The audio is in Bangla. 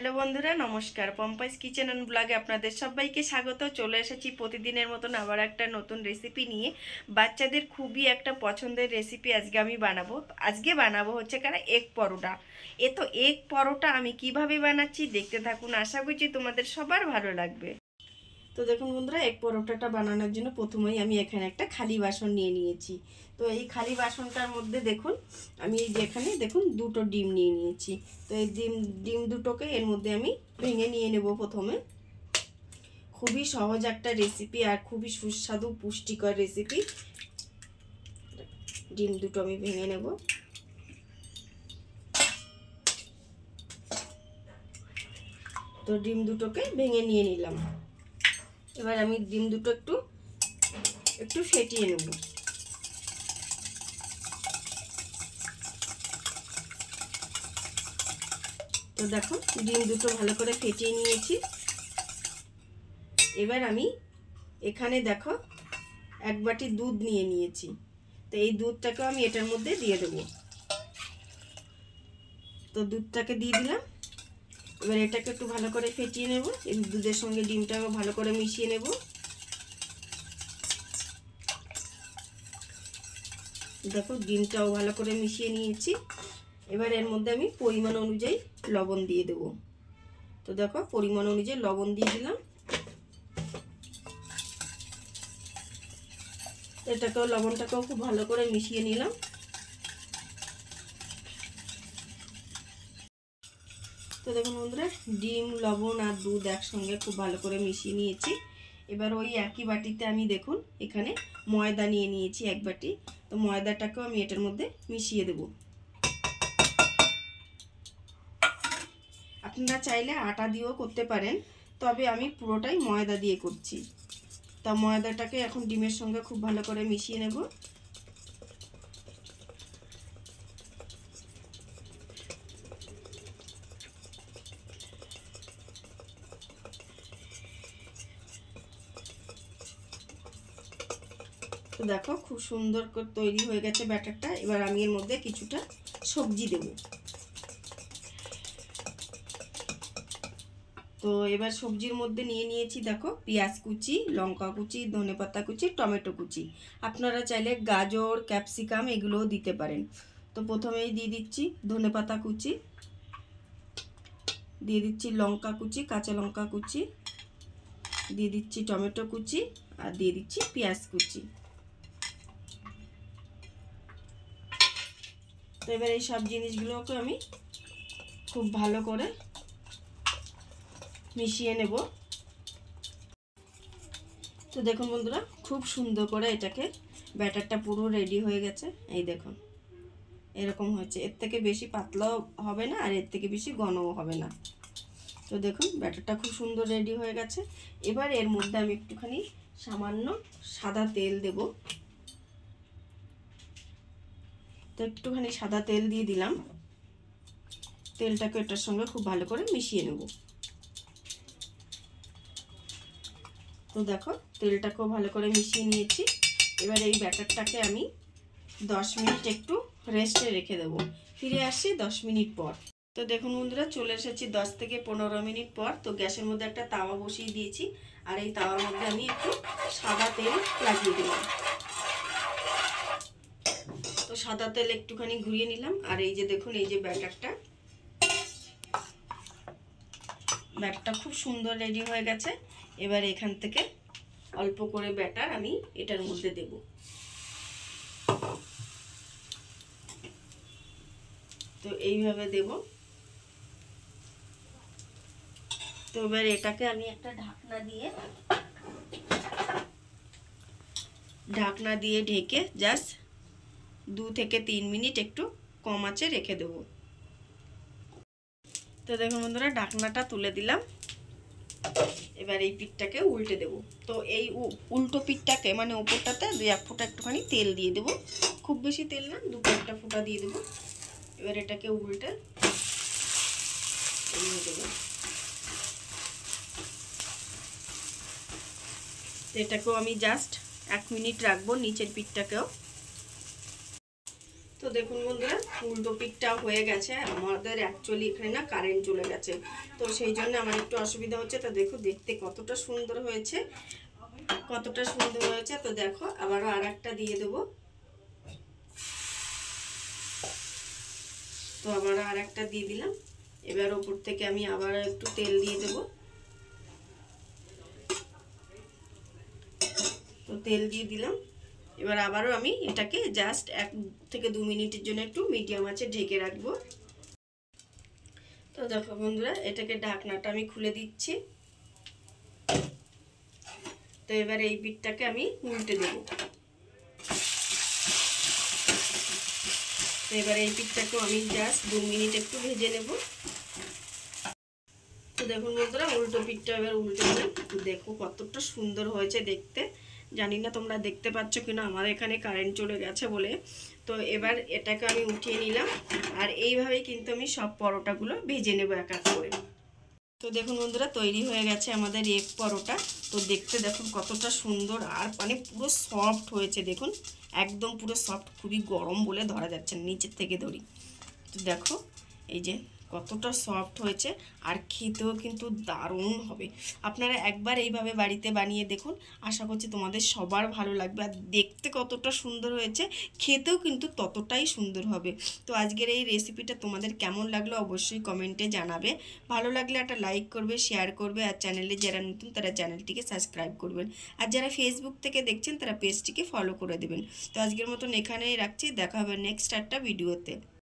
হ্যালো বন্ধুরা, নমস্কার। পম্পাইস কিচেন অ্যান্ড ব্লগে আপনাদের সবাইকে স্বাগত। চলে এসেছি প্রতিদিনের মতন আবার একটা নতুন রেসিপি নিয়ে। বাচ্চাদের খুবই একটা পছন্দের রেসিপি আজকে আমি বানাবো। আজকে বানাবো হচ্ছে এগ পরোটা। তো এগ পরোটা আমি কিভাবে বানাচ্ছি দেখতে থাকুন, আশা করছি তোমাদের সবার ভালো লাগবে। তো দেখুন বন্ধুরা, এগ পরোটাটা বানানোর জন্য প্রথমেই আমি এখানে একটা খালি বাসন নিয়ে নিয়েছি। তো এই খালি বাসনটার মধ্যে দেখুন আমি এই যেখানে দেখুন দুটো ডিম নিয়ে নিয়েছি। তো এই ডিম দুটোকে এর মধ্যে আমি ভেঙে নিয়ে নেব প্রথমে। খুবই সহজ একটা রেসিপি আর খুবই সুস্বাদু পুষ্টিকর রেসিপি। ডিম দুটো আমি ভেঙে নেব। তো ডিম দুটোকে ভেঙে নিয়ে নিলাম। এবার আমি ডিম দুটো একটু ফেটিয়ে নেব। তো দেখো ডিম দুটো ভালো করে ফেটিয়ে নিয়েছি। এবার আমি এখানে দেখো এক বাটি দুধ নিয়ে নিয়েছি। তো এই দুধটাকেও আমি এটার মধ্যে দিয়ে দেব। তো দুধটাকে দিয়ে দিলাম। এবার এটাকে একটু ভালো করে ফেটিয়ে নেব। এই দুধের সঙ্গে ডিমটাকে ভালো করে মিশিয়ে নেব। দেখো ডিমটাও ভালো করে মিশিয়ে নিয়েছি। এবার এর মধ্যে আমি পরিমাণ অনুযায়ী লবণ দিয়ে দেব। তো দেখো পরিমাণ অনুযায়ী লবণ দিয়ে দিলাম। এটাকেও লবণটাকেও খুব ভালো করে মিশিয়ে নিলাম। তো দেখুন বন্ধুরা, ডিম লবণ আর দুধ একসঙ্গে খুব ভালো করে মিশিয়ে নিয়েছি। এবার ওই একই বাটিতে আমি দেখুন এখানে ময়দা নিয়ে নিয়েছি এক বাটি। তো ময়দাটাকেও আমি এটার মধ্যে মিশিয়ে দেব। আপনারা চাইলে আটা দিয়েও করতে পারেন, তবে আমি পুরোটাই ময়দা দিয়ে করছি। তা ময়দাটাকে এখন ডিমের সঙ্গে খুব ভালো করে মিশিয়ে নেব। তো দেখো খুব সুন্দর করে তৈরি হয়ে গেছে ব্যাটারটা। এবার আমি এর মধ্যে কিছুটা সবজি দেব। তো এবার সবজির মধ্যে নিয়ে নিয়েছি দেখো পেঁয়াজ কুচি, লঙ্কা কুচি, ধনেপাতা কুচি, টমেটো কুচি। আপনারা চাইলে গাজর, ক্যাপসিকাম এগুলোও দিতে পারেন। তো প্রথমেই দিয়ে দিচ্ছি ধনেপাতা কুচি, দিয়ে দিচ্ছি লঙ্কা কুচি, কাঁচা লঙ্কা কুচি, দিয়ে দিচ্ছি টমেটো কুচি, আর দিয়ে দিচ্ছি পেঁয়াজ কুচি। তো এবার এই সব জিনিসগুলোকে আমি খুব ভালো করে মিশিয়ে নেব। তো দেখুন বন্ধুরা, খুব সুন্দর করে এটাকে ব্যাটারটা পুরো রেডি হয়ে গেছে। এই দেখুন এরকম হয়েছে। এর থেকে বেশি পাতলাও হবে না আর এর থেকে বেশি ঘনও হবে না। তো দেখুন ব্যাটারটা খুব সুন্দর রেডি হয়ে গেছে। এবার এর মধ্যে আমি একটুখানি সামান্য সাদা তেল দেব। তো একটুখানি সাদা তেল দিয়ে দিলাম। তেলটাকে এটার সঙ্গে খুব ভালো করে মিশিয়ে নেব। তো দেখো তেলটাকেও ভালো করে মিশিয়ে নিয়েছি। এবার এই ব্যাটারটাকে আমি 10 মিনিট একটু রেস্টে রেখে দেবো। ফিরে আসছি 10 মিনিট পর। তো দেখুন বন্ধুরা, চলে এসেছি 10 থেকে 15 মিনিট পর। তো গ্যাসের মধ্যে একটা তাওয়া বসিয়ে দিয়েছি আর এই তাওয়ার মধ্যে আমি একটু সাদা তেল লাগিয়ে দিলাম। তো সাদা তেল একটুখানি ঘুরিয়ে নিলাম। আর এই যে দেখুন এই যে ব্যাটারটা খুব সুন্দর রেডি হয়ে গেছে। এবার এখান থেকে অল্প করে ব্যাটার আমি এটার মধ্যে দেব। তো এইভাবে দেব। তো এবার এটাকে আমি একটা ঢাকনা দিয়ে ঢেকে জাস্ট 2 থেকে 3 মিনিট একটু কম আঁচে রেখে দেব। তো দেখুন বন্ধুরা, ঢাকনাটা তুলে দিলাম। এবার এই পিঠটাকে উল্টে দেব। তো এই উল্টো পিঠটাকে মানে উপরটাতে 2-1 ফোঁটা একটুখানি তেল দিয়ে দেব। খুব বেশি তেল না, 2-1 ফোঁটা দিয়ে দেব। এবার এটাকে উল্টে দিয়ে দেব। তো এটাকেও আমি জাস্ট 1 মিনিট রাখবো, নিচের পিঠটাকেও। তো দেখুন বন্ধুরা, উল্টো পিঠটা হয়ে গেছে। আমাদের অ্যাকচুয়ালি এখানে না কারেন্ট চলে গেছে, তো সেই জন্য আমার একটু অসুবিধা হচ্ছে। তো দেখো দেখতে কতটা সুন্দর হয়েছে, কতটা সুন্দর হয়েছে। তো দেখো আবারও আর একটা দিয়ে দেবো। তো আবারও আর একটা দিয়ে দিলাম। এবার ওপর থেকে আমি আবার একটু তেল দিয়ে দেবো। তো তেল দিয়ে দিলাম। এবার আবারও আমি এটাকে জাস্ট 1 থেকে 2 মিনিটের জন্য একটু মিডিয়াম আঁচে ঢেকে রাখবো। তো দেখো বন্ধুরা, এটাকে ঢাকনাটা আমি খুলে দিচ্ছি। তো এবার এই পিঠটাকে আমি উল্টে দেব। তো এবার এই পিঠটাকেও আমি জাস্ট 2 মিনিট একটু ভেজে নেব। তো দেখুন বন্ধুরা, উল্টো পিঠটা এবার উল্টে দিলাম। তো দেখো কতটা সুন্দর হয়েছে দেখতে। জানি না তোমরা দেখতে পাচ্ছ কিনা, আমার এখানে কারেন্ট চলে গেছে বলে। তো এবার এটাকে আমি উঠিয়ে নিলাম। আর এইভাবেই কিন্তু আমি সব পরোটাগুলো ভেজে নেব এক এক করে। তো দেখুন বন্ধুরা, তৈরি হয়ে গেছে আমাদের এগ পরোটা। তো দেখতে দেখুন কতটা সুন্দর, আর মানে পুরো সফট হয়েছে। দেখুন একদম পুরো সফট, খুবই গরম বলে ধরা যাচ্ছে না, নিচের থেকে ধরি। তো দেখো এই যে কতটা সফট হয়েছে, আর খেতেও কিন্তু দারুণ হবে। আপনারা একবার এইভাবে বাড়িতে বানিয়ে দেখুন, আশা করছি তোমাদের সবার ভালো লাগবে। আর দেখতে কতটা সুন্দর হয়েছে, খেতেও কিন্তু ততটাই সুন্দর হবে। তো আজকের এই রেসিপিটা তোমাদের কেমন লাগলো অবশ্যই কমেন্টে জানাবে। ভালো লাগলে একটা লাইক করবে, শেয়ার করবে, আর চ্যানেলে যারা নতুন তারা চ্যানেলটিকে সাবস্ক্রাইব করবেন। আর যারা ফেসবুক থেকে দেখছেন তারা পেজটিকে ফলো করে দেবেন। তো আজকের মতন এখানেই রাখছি, দেখা হবে নেক্সট একটা ভিডিওতে।